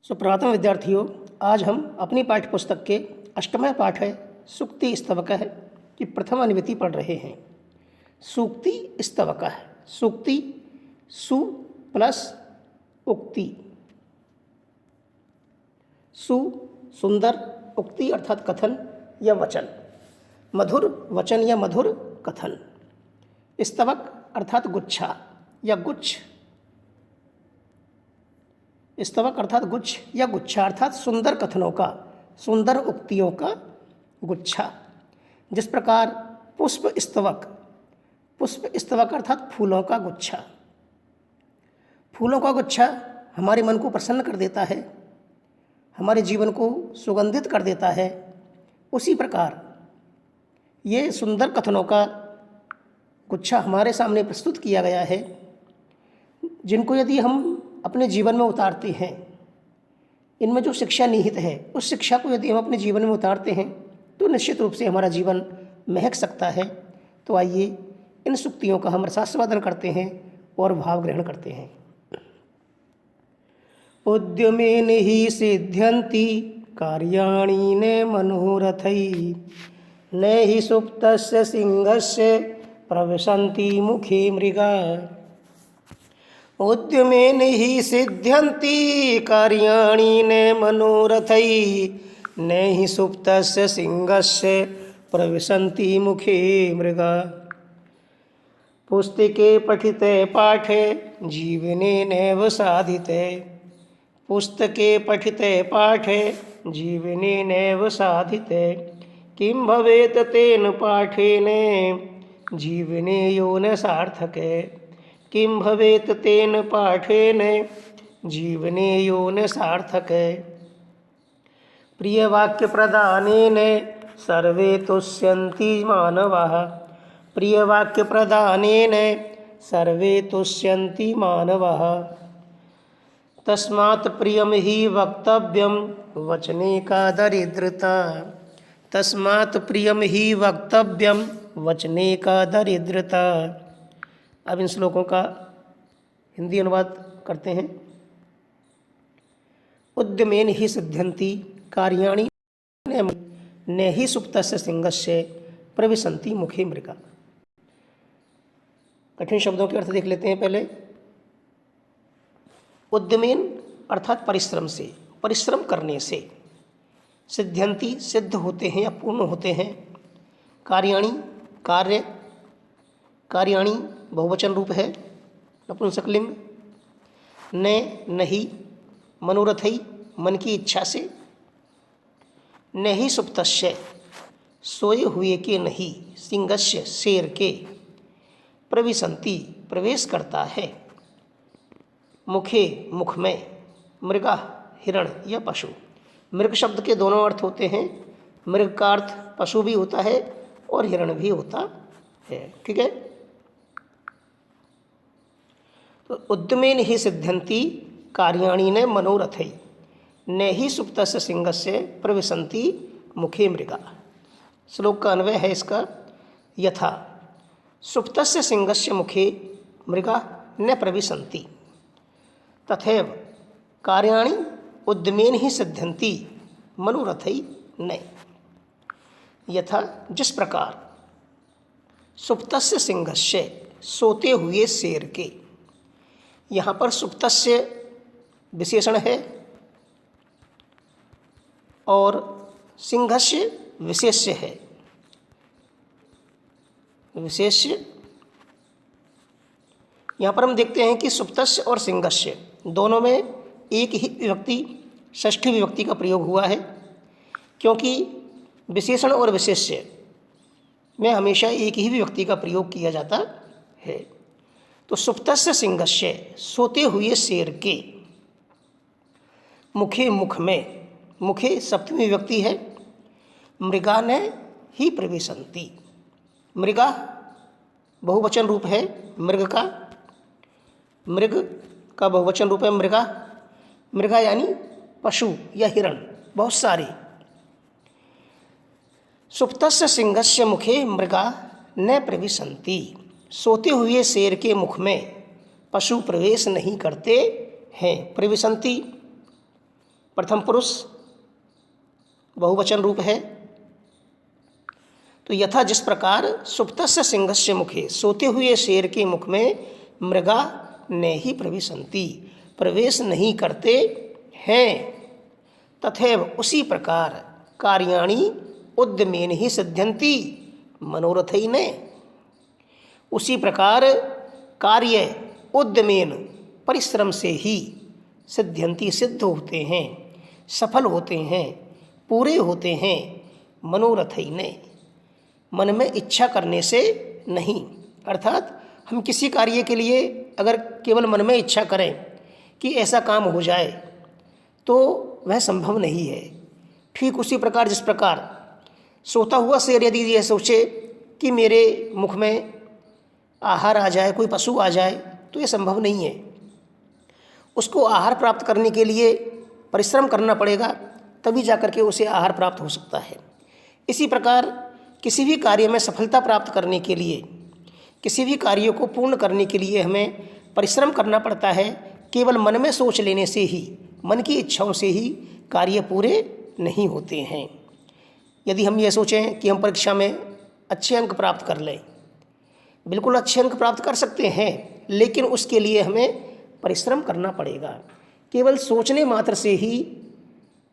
सुप्रभातम विद्यार्थियों, आज हम अपनी पाठ्य पुस्तक के अष्टमः पाठ है सूक्ति स्तवकः की प्रथम अनुवृत्ति पढ़ रहे हैं। सूक्ति स्तवकः, सूक्ति सु प्लस उक्ति। सु सुंदर, उक्ति अर्थात कथन या वचन, मधुर वचन या मधुर कथन। स्तवक अर्थात गुच्छा या गुच्छ। स्तवक अर्थात गुच्छ या गुच्छा अर्थात सुंदर कथनों का, सुंदर उक्तियों का गुच्छा। जिस प्रकार पुष्प स्तवक, पुष्प स्तवक अर्थात फूलों का गुच्छा। फूलों का गुच्छा हमारे मन को प्रसन्न कर देता है, हमारे जीवन को सुगंधित कर देता है। उसी प्रकार ये सुंदर कथनों का गुच्छा हमारे सामने प्रस्तुत किया गया है, जिनको यदि हम अपने जीवन में उतारते हैं, इनमें जो शिक्षा निहित है उस शिक्षा को यदि हम अपने जीवन में उतारते हैं तो निश्चित रूप से हमारा जीवन महक सकता है। तो आइए इन सूक्तियों का हम रसास्वादन करते हैं और भाव ग्रहण करते हैं। उद्यमेन हि सिद्ध्यन्ति कार्याणि न मनोरथैः, न हि सुप्तस्य सिंहस्य प्रविशन्ति मुखे मृगाः। उद्यमेन हि सिद्ध्यन्ति कार्याणि न मनोरथैः, न हि सुप्तस्य सिंहस्य प्रविशन्ति मुखे मृगाः। पुस्तके पठिते पाठे जीवने नैव साधिते, पुस्तके पठिते पाठे जीवने नैव साधिते, किं भवेत् तेन पाठेन जीवने यो न सार्थके, किं भवेत् तेन पाठेन जीवने यो न सार्थके। प्रियवाक्यप्रदानेन सर्वे तुष्यन्ति मानवाः, प्रियवाक्यप्रदानेन सर्वे तुष्यन्ति मानवाः। तस्मात् प्रियं हि वक्तव्यं वचने का दरिद्रता, तस्मात् प्रियं हि वक्तव्यं वचने का दरिद्रता। अब इन श्लोकों का हिंदी अनुवाद करते हैं। उद्यमेन हि सिद्ध्यन्ति कार्याणि न हि सुप्तस्य सिंहस्य प्रविशन्ति मुखे मृगा। कठिन शब्दों के अर्थ देख लेते हैं पहले। उद्यमेन अर्थात परिश्रम से, परिश्रम करने से। सिद्ध्यन्ति सिद्ध होते हैं या पूर्ण होते हैं। कार्याणि कार्य, कार्याणि बहुवचन रूप है, नपुंसकलिंग। न नहीं मनोरथई मन की इच्छा से। नहीं सुप्तस्य सोए हुए के नहीं, सिंहस्य शेर के, प्रविशन्ति प्रवेश करता है, मुखे मुख में, मृगा हिरण या पशु। मृग शब्द के दोनों अर्थ होते हैं। मृग का अर्थ पशु भी होता है और हिरण भी होता है। ठीक है। तो उद्यमेन हि सिद्ध्यन्ति कार्याणि न मनोरथैः, न हि सुप्तस्य सिंहस्य प्रविशन्ति मुखे मृगा। श्लोक का अन्वय है इसका। यथा सुप्तस्य सिंहस्य मुखे मृगा न प्रविशन्ति, तथैव कार्याणि उद्यमेन हि सिद्ध्यन्ति मनोरथैः न। यथा जिस प्रकार सुप्तस्य सिंहस्य सोते हुए शेर के, यहाँ पर सुप्तस्य विशेषण है और सिंहस्य विशेष्य है। विशेष्य यहाँ पर हम देखते हैं कि सुप्तस्य और सिंहस्य दोनों में एक ही विभक्ति, षष्ठी विभक्ति का प्रयोग हुआ है, क्योंकि विशेषण और विशेष्य में हमेशा एक ही विभक्ति का प्रयोग किया जाता है। तो सुप्तस्य सिंहस्य सोते हुए शेर के, मुखे मुख में, मुखे सप्तमी विभक्ति है, मृगा ने ही प्रविशन्ति। मृगा बहुवचन रूप है मृग का, मृग का बहुवचन रूप है मृगा। मृगा यानी पशु या हिरण, बहुत सारे। सुप्तस्य सिंहस्य मुखे मृगा न प्रविशन्ति, सोते हुए शेर के मुख में पशु प्रवेश नहीं करते हैं। प्रविशन्ति प्रथम पुरुष बहुवचन रूप है। तो यथा जिस प्रकार सुप्तस्य सिंहस्य मुखे, सोते हुए शेर के मुख में मृगा ने ही प्रविशन्ति, प्रवेश नहीं करते हैं, तथैव उसी प्रकार कार्याणि उद्यमेन ही सिद्ध्यन्ति मनोरथैन, उसी प्रकार कार्य उद्यमेन परिश्रम से ही सिद्ध्यन्ति सिद्ध होते हैं, सफल होते हैं, पूरे होते हैं, मनोरथैन मन में इच्छा करने से नहीं। अर्थात हम किसी कार्य के लिए अगर केवल मन में इच्छा करें कि ऐसा काम हो जाए तो वह संभव नहीं है। ठीक उसी प्रकार जिस प्रकार सोता हुआ शेर यदि यह सोचे कि मेरे मुख में आहार आ जाए, कोई पशु आ जाए, तो यह संभव नहीं है। उसको आहार प्राप्त करने के लिए परिश्रम करना पड़ेगा, तभी जाकर के उसे आहार प्राप्त हो सकता है। इसी प्रकार किसी भी कार्य में सफलता प्राप्त करने के लिए, किसी भी कार्य को पूर्ण करने के लिए हमें परिश्रम करना पड़ता है। केवल मन में सोच लेने से ही, मन की इच्छाओं से ही कार्य पूरे नहीं होते हैं। यदि हम ये सोचें कि हम परीक्षा में अच्छे अंक प्राप्त कर लें, बिल्कुल अच्छे अंक प्राप्त कर सकते हैं, लेकिन उसके लिए हमें परिश्रम करना पड़ेगा। केवल सोचने मात्र से ही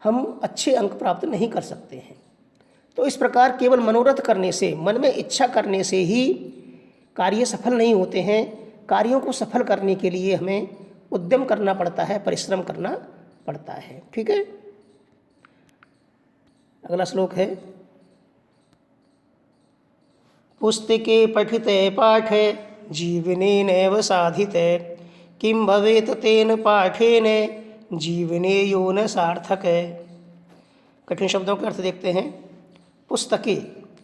हम अच्छे अंक प्राप्त नहीं कर सकते हैं। तो इस प्रकार केवल मनोरथ करने से, मन में इच्छा करने से ही कार्य सफल नहीं होते हैं। कार्यों को सफल करने के लिए हमें उद्यम करना पड़ता है, परिश्रम करना पड़ता है। ठीक है, अगला श्लोक है, पुस्तके पठिते पाठे जीवनेनैव साधिते, किं भवेत तेन पाठेन जीवने यो न सार्थक। कठिन शब्दों के अर्थ देखते हैं। पुस्तके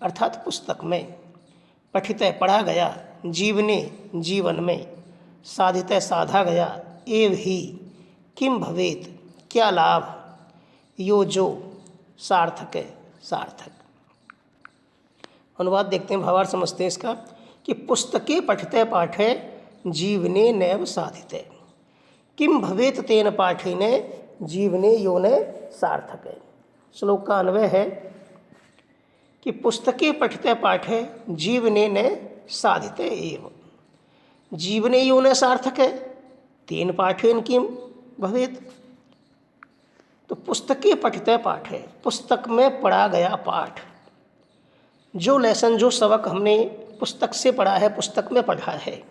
अर्थात पुस्तक में, पठिते पढ़ा गया, जीवने जीवन में, साधिते साधा गया, एव ही किम भवेत क्या लाभ, यो जो सार्थक है सार्थक। अनुवाद देखते हैं, भावार्थ समझते हैं इसका कि पुस्तके पठिते पाठे जीवने नैव साधिते, किम भवेत तेन पाठेन जीवने यो न सार्थक। श्लोक का अन्वय है कि पुस्तके पठिते पाठे जीवने न साधिते एव, जीवने यो न सार्थक है, तेन पाठेन किम भवेत। तो पुस्तके पठिते पाठे, पुस्तक में पढ़ा गया पाठ, जो लेसन, जो सबक हमने पुस्तक से पढ़ा है, पुस्तक में पढ़ा है।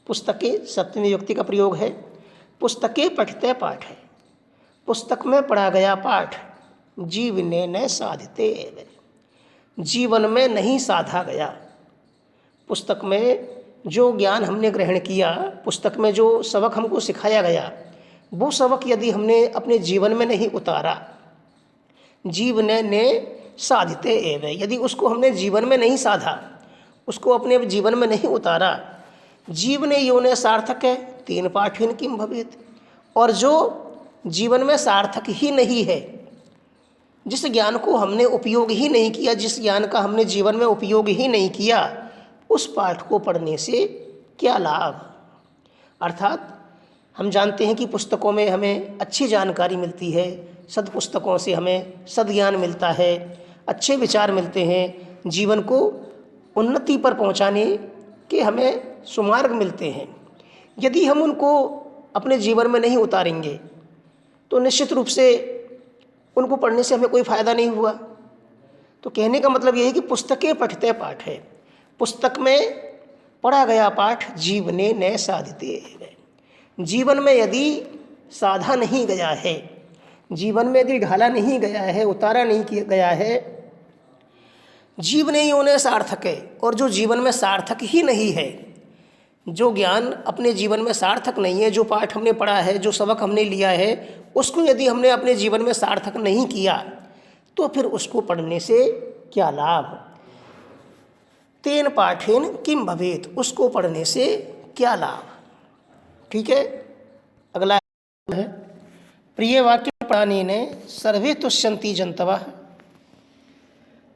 पुस्तके सप्तमी विभक्ति का प्रयोग है। पुस्तके पठिते पाठ है, पुस्तक में पढ़ा गया पाठ, जीवने न साधिते एव, जीवन में नहीं साधा गया। पुस्तक में जो ज्ञान हमने ग्रहण किया, पुस्तक में जो सबक हमको सिखाया गया, वो सबक यदि हमने अपने जीवन में नहीं उतारा, जीवने ने साधिते एव, यदि उसको हमने जीवन में नहीं साधा, उसको अपने जीवन में नहीं उतारा, जीवने यो ने सार्थक है, तेन पाठेन किम भवेत। और जो जीवन में सार्थक ही नहीं है, जिस ज्ञान को हमने उपयोग ही नहीं किया, जिस ज्ञान का हमने जीवन में उपयोग ही नहीं किया, उस पाठ को पढ़ने से क्या लाभ। अर्थात हम जानते हैं कि पुस्तकों में हमें अच्छी जानकारी मिलती है, सद पुस्तकों से हमें सद्ज्ञान मिलता है, अच्छे विचार मिलते हैं, जीवन को उन्नति पर पहुंचाने के हमें सुमार्ग मिलते हैं। यदि हम उनको अपने जीवन में नहीं उतारेंगे तो निश्चित रूप से उनको पढ़ने से हमें कोई फ़ायदा नहीं हुआ। तो कहने का मतलब यह है कि पुस्तकें पठिते पाठ है, पुस्तक में पढ़ा गया पाठ जीवने न साधिते, जीवन में यदि साधा नहीं गया है, जीवन में यदि ढाला नहीं गया है, उतारा नहीं किया गया है, जीवने योने सार्थक है। और जो जीवन में सार्थक ही नहीं है, जो ज्ञान अपने जीवन में सार्थक नहीं है, जो पाठ हमने पढ़ा है, जो सबक हमने लिया है, उसको यदि हमने अपने जीवन में सार्थक नहीं किया, तो फिर उसको पढ़ने से क्या लाभ। तेन पाठेन किम भवेत, उसको पढ़ने से क्या लाभ। ठीक है, अगला है, प्रिय वाक्य प्राणेन सर्वे तुष्यन्ति जन्तवः,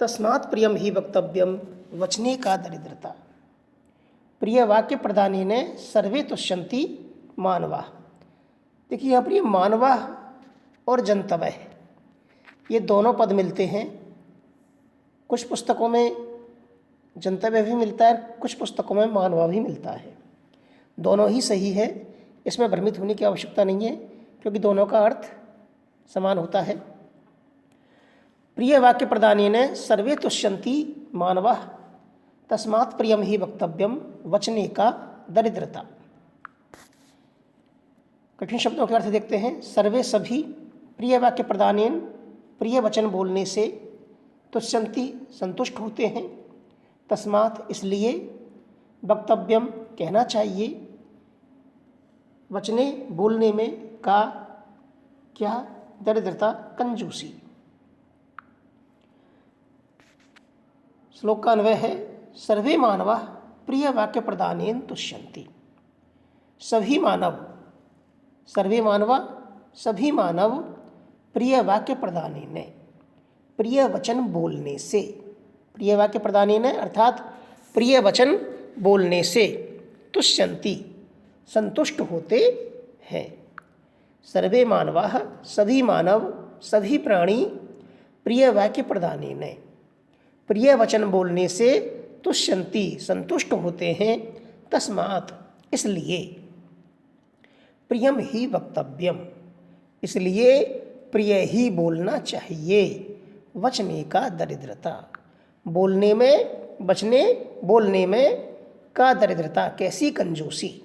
तस्मात् प्रियम ही वक्तव्यम वचने का दरिद्रता। प्रिय वाक्य प्रदानेन सर्वे तुष्यन्ति मानवाः। देखिए यहाँ पर ये मानवाः और जंतवः, ये दोनों पद मिलते हैं। कुछ पुस्तकों में जंतव्य भी मिलता है, कुछ पुस्तकों में मानवा भी मिलता है। दोनों ही सही है, इसमें भ्रमित होने की आवश्यकता नहीं है, क्योंकि दोनों का अर्थ समान होता है। प्रिय वाक्य प्रदानेन सर्वे तुष्यन्ति मानवः तस्मात् प्रियम ही वक्तव्यम वचने का दरिद्रता। कठिन शब्दों के अर्थ देखते हैं। सर्वे सभी, प्रिय वाक्य प्रदानेन प्रिय वचन बोलने से, तुष्यन्ति संतुष्ट होते हैं, तस्मात् इसलिए, वक्तव्यम कहना चाहिए, वचने बोलने में, का क्या, दरिद्रता कंजूसी। श्लोक का अन्वय है सर्वे मानवा प्रिय वाक्य प्रदानेन तुष्यन्ति। सभी मानव, सर्वे मानवा सभी मानव प्रिय वाक्य प्रदानेन, प्रिय वचन बोलने से, प्रिय वाक्य प्रदानेन अर्थात प्रिय वचन बोलने से, तुष्यन्ति संतुष्ट होते हैं। सर्वे मानवाः सभी मानव, सभी प्राणी प्रिय वाक्य प्रदानेन, प्रिय वचन बोलने से तुष्यन्ति संतुष्ट होते हैं, तस्मात् इसलिए, प्रियम ही वक्तव्यम इसलिए प्रिय ही बोलना चाहिए, वचने का दरिद्रता बोलने में, बचने बोलने में, का दरिद्रता कैसी कंजूसी।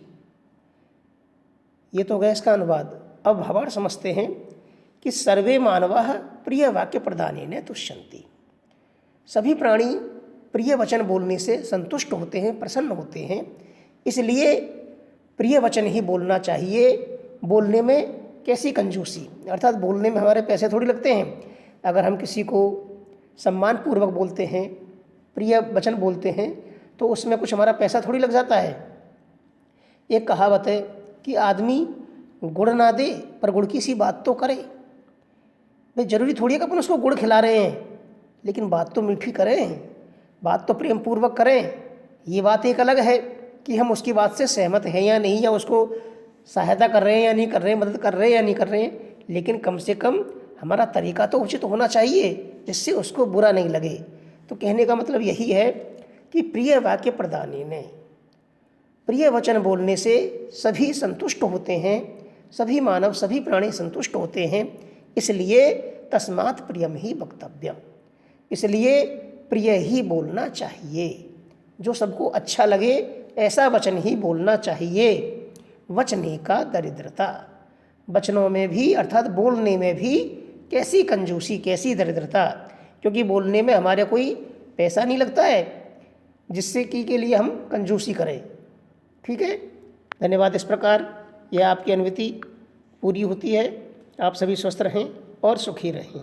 ये तो गया इसका अनुवाद। अब भावार्थ समझते हैं कि सर्वे मानवाः प्रिय वाक्य प्रदानेन तुष्यन्ति, सभी प्राणी प्रिय वचन बोलने से संतुष्ट होते हैं, प्रसन्न होते हैं, इसलिए प्रिय वचन ही बोलना चाहिए। बोलने में कैसी कंजूसी, अर्थात बोलने में हमारे पैसे थोड़ी लगते हैं। अगर हम किसी को सम्मानपूर्वक बोलते हैं, प्रिय वचन बोलते हैं, तो उसमें कुछ हमारा पैसा थोड़ी लग जाता है। एक कहावत है कि आदमी गुड़ ना दे पर गुड़ की सी बात तो करे। भाई जरूरी थोड़ी है कि अपन उसको गुड़ खिला रहे हैं, लेकिन बात तो मीठी करें, बात तो प्रेम पूर्वक करें। ये बात एक अलग है कि हम उसकी बात से सहमत हैं या नहीं, या उसको सहायता कर रहे हैं या नहीं कर रहे हैं, मदद कर रहे हैं या नहीं कर रहे हैं, लेकिन कम से कम हमारा तरीका तो उचित होना चाहिए जिससे उसको बुरा नहीं लगे। तो कहने का मतलब यही है कि प्रिय वाक्य प्रदानेन, प्रिय वचन बोलने से सभी संतुष्ट होते हैं, सभी मानव, सभी प्राणी संतुष्ट होते हैं, इसलिए तस्मात् प्रियम ही वक्तव्यम, इसलिए प्रिय ही बोलना चाहिए, जो सबको अच्छा लगे ऐसा वचन ही बोलना चाहिए। वचने का दरिद्रता, वचनों में भी अर्थात बोलने में भी कैसी कंजूसी, कैसी दरिद्रता, क्योंकि बोलने में हमारे कोई पैसा नहीं लगता है जिससे कि के लिए हम कंजूसी करें। ठीक है, धन्यवाद। इस प्रकार यह आपकी अनुमति पूरी होती है। आप सभी स्वस्थ रहें और सुखी रहें।